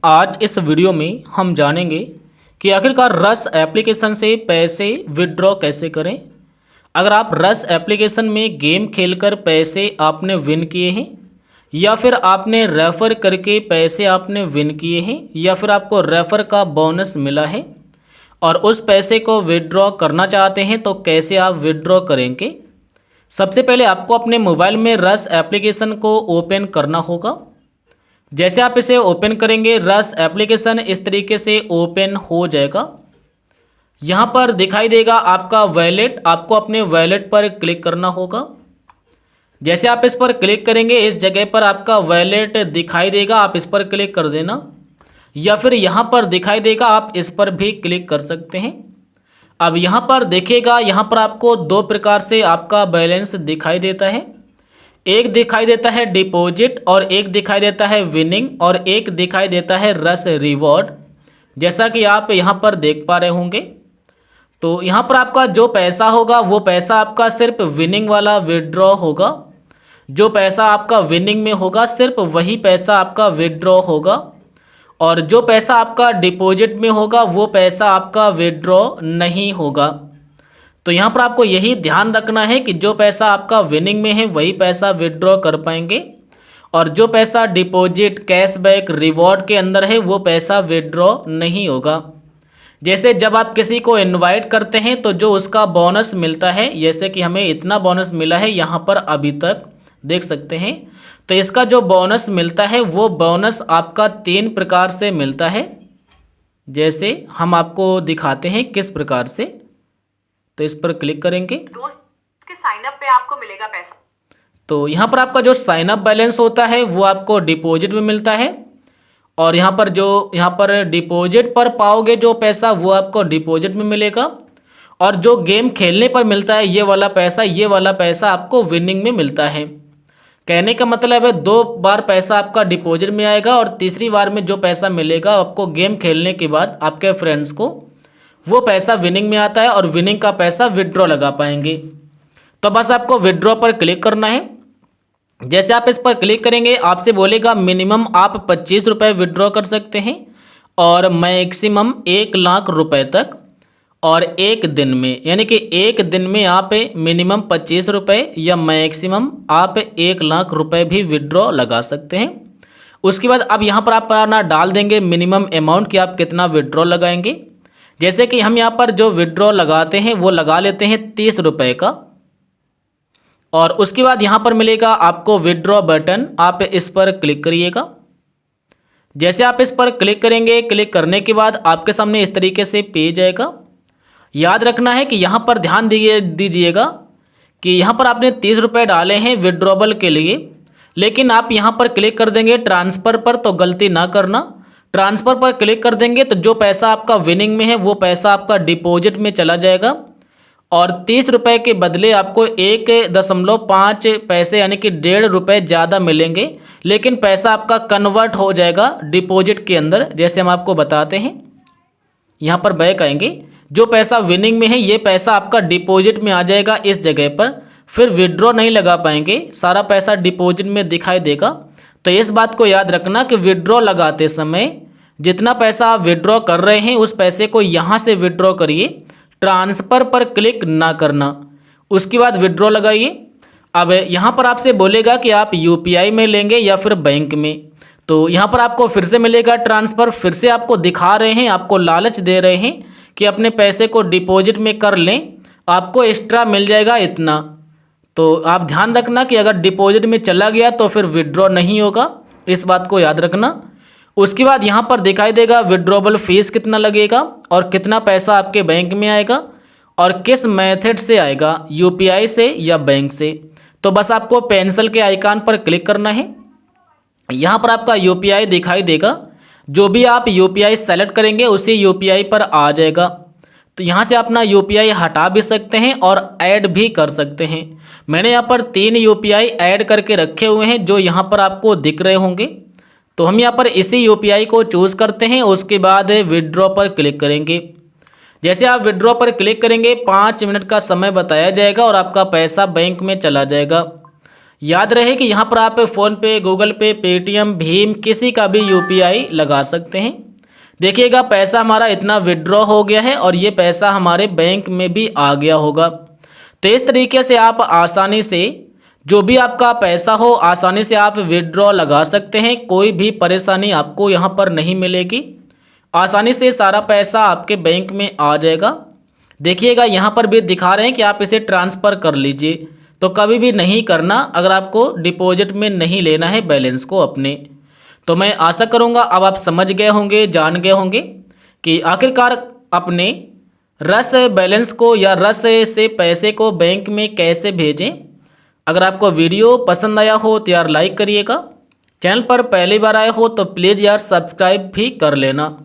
आज इस वीडियो में हम जानेंगे कि आखिरकार रस एप्लीकेशन से पैसे विड्रॉ कैसे करें। अगर आप रस एप्लीकेशन में गेम खेलकर पैसे आपने विन किए हैं या फिर आपने रेफ़र करके पैसे आपने विन किए हैं या फिर आपको रेफ़र का बोनस मिला है और उस पैसे को विड्रॉ करना चाहते हैं तो कैसे आप विड्रॉ करेंगे। सबसे पहले आपको अपने मोबाइल में रस एप्लीकेशन को ओपन करना होगा। जैसे आप इसे ओपन करेंगे रस एप्लीकेशन इस तरीके से ओपन हो जाएगा। यहाँ पर दिखाई देगा आपका वैलेट, आपको अपने वैलेट पर क्लिक करना होगा। जैसे आप इस पर क्लिक करेंगे इस जगह पर आपका वैलेट दिखाई देगा, आप इस पर क्लिक कर देना या फिर यहाँ पर दिखाई देगा आप इस पर भी क्लिक कर सकते हैं। अब यहाँ पर देखिएगा, यहाँ पर आपको दो प्रकार से आपका बैलेंस दिखाई देता है। एक दिखाई देता है डिपॉजिट और एक दिखाई देता है विनिंग और एक दिखाई देता है रस रिवॉर्ड, जैसा कि आप यहाँ पर देख पा रहे होंगे। तो यहाँ पर आपका जो पैसा होगा वो पैसा आपका सिर्फ विनिंग वाला विड्रॉ होगा। जो पैसा आपका विनिंग में होगा सिर्फ वही पैसा आपका विड्रॉ होगा और जो पैसा आपका डिपॉजिट में होगा वो पैसा आपका विड्रॉ नहीं होगा। तो यहाँ पर आपको यही ध्यान रखना है कि जो पैसा आपका विनिंग में है वही पैसा विड्रॉ कर पाएंगे और जो पैसा डिपॉजिट कैशबैक रिवॉर्ड के अंदर है वो पैसा विड्रॉ नहीं होगा। जैसे जब आप किसी को इनवाइट करते हैं तो जो उसका बोनस मिलता है, जैसे कि हमें इतना बोनस मिला है यहाँ पर अभी तक देख सकते हैं, तो इसका जो बोनस मिलता है वो बोनस आपका 3 प्रकार से मिलता है। जैसे हम आपको दिखाते हैं किस प्रकार से। तो इस पर क्लिक करेंगे, दोस्त के साइन अप पे आपको मिलेगा पैसा। तो यहाँ पर आपका जो साइन अप बैलेंस होता है वो आपको डिपॉजिट में मिलता है और यहाँ पर डिपॉजिट पर पाओगे जो पैसा वो आपको डिपॉजिट में मिलेगा और जो गेम खेलने पर मिलता है ये वाला पैसा आपको विनिंग में मिलता है। कहने का मतलब है 2 बार पैसा आपका डिपॉजिट में आएगा और तीसरी बार में जो पैसा मिलेगा आपको गेम खेलने के बाद आपके फ्रेंड्स को वो पैसा विनिंग में आता है और विनिंग का पैसा विड्रॉ लगा पाएंगे। तो बस आपको विड्रॉ पर क्लिक करना है। जैसे आप इस पर क्लिक करेंगे आपसे बोलेगा मिनिमम आप 25 रुपये विड्रॉ कर सकते हैं और मैक्सिमम 1 लाख रुपए तक, और एक दिन में, यानी कि एक दिन में आप मिनिमम 25 रुपये या मैक्सिमम आप 1 लाख रुपए भी विड्रॉ लगा सकते हैं। उसके बाद अब यहाँ पर आप अपना डाल देंगे मिनिमम अमाउंट कि आप कितना विड्रॉ लगाएंगे। जैसे कि हम यहाँ पर जो विड्रॉ लगाते हैं वो लगा लेते हैं 30 रुपये का और उसके बाद यहाँ पर मिलेगा आपको विड्रॉ बटन, आप इस पर क्लिक करिएगा। जैसे आप इस पर क्लिक करेंगे, क्लिक करने के बाद आपके सामने इस तरीके से पेज आएगा। याद रखना है कि यहाँ पर ध्यान दीजिएगा कि यहाँ पर आपने 30 रुपये डाले हैं विड्रॉबल के लिए, लेकिन आप यहाँ पर क्लिक कर देंगे ट्रांसफ़र पर, तो गलती ना करना। ट्रांसफ़र पर क्लिक कर देंगे तो जो पैसा आपका विनिंग में है वो पैसा आपका डिपॉजिट में चला जाएगा और 30 रुपये के बदले आपको 1.5 पैसे यानी कि 1.5 रुपये ज़्यादा मिलेंगे, लेकिन पैसा आपका कन्वर्ट हो जाएगा डिपॉजिट के अंदर। जैसे हम आपको बताते हैं, यहाँ पर बैक आएंगे, जो पैसा विनिंग में है ये पैसा आपका डिपॉजिट में आ जाएगा इस जगह पर, फिर विड्रॉ नहीं लगा पाएंगे, सारा पैसा डिपॉजिट में दिखाई देगा। तो इस बात को याद रखना कि विड्रॉ लगाते समय जितना पैसा आप विड्रॉ कर रहे हैं उस पैसे को यहाँ से विड्रॉ करिए, ट्रांसफ़र पर क्लिक ना करना। उसके बाद विड्रॉ लगाइए। अब यहाँ पर आपसे बोलेगा कि आप यूपीआई में लेंगे या फिर बैंक में, तो यहाँ पर आपको फिर से मिलेगा ट्रांसफ़र। फिर से आपको दिखा रहे हैं, आपको लालच दे रहे हैं कि अपने पैसे को डिपॉजिट में कर लें, आपको एक्स्ट्रा मिल जाएगा इतना। तो आप ध्यान रखना कि अगर डिपॉजिट में चला गया तो फिर विड्रॉ नहीं होगा, इस बात को याद रखना। उसके बाद यहाँ पर दिखाई देगा विड्रॉबल फीस कितना लगेगा और कितना पैसा आपके बैंक में आएगा और किस मेथड से आएगा, यूपीआई से या बैंक से। तो बस आपको पेंसिल के आइकन पर क्लिक करना है। यहाँ पर आपका यूपीआई दिखाई देगा, जो भी आप यूपीआई सेलेक्ट करेंगे उसी यूपीआई पर आ जाएगा। तो यहाँ से अपना यूपीआई हटा भी सकते हैं और ऐड भी कर सकते हैं। मैंने यहाँ पर 3 यूपीआई ऐड करके रखे हुए हैं जो यहाँ पर आपको दिख रहे होंगे। तो हम यहाँ पर इसी यूपीआई को चूज़ करते हैं, उसके बाद विड्रॉ पर क्लिक करेंगे। जैसे आप विड्रॉ पर क्लिक करेंगे 5 मिनट का समय बताया जाएगा और आपका पैसा बैंक में चला जाएगा। याद रहे कि यहाँ पर आप फ़ोनपे, गूगल पे, पेटीएम, भीम किसी का भी यूपीआई लगा सकते हैं। देखिएगा पैसा हमारा इतना विड्रॉ हो गया है और ये पैसा हमारे बैंक में भी आ गया होगा। तो इस तरीके से आप आसानी से जो भी आपका पैसा हो आसानी से आप विड्रॉ लगा सकते हैं। कोई भी परेशानी आपको यहाँ पर नहीं मिलेगी। आसानी से सारा पैसा आपके बैंक में आ जाएगा। देखिएगा यहाँ पर भी दिखा रहे हैं कि आप इसे ट्रांसफ़र कर लीजिए। तो कभी भी नहीं करना अगर आपको डिपॉजिट में नहीं लेना है बैलेंस को अपने। तो मैं आशा करूँगा अब आप समझ गए होंगे, जान गए होंगे कि आखिरकार अपने रस बैलेंस को या रस से पैसे को बैंक में कैसे भेजें। अगर आपको वीडियो पसंद आया हो तो यार लाइक करिएगा। चैनल पर पहली बार आए हो तो प्लीज़ यार सब्सक्राइब भी कर लेना।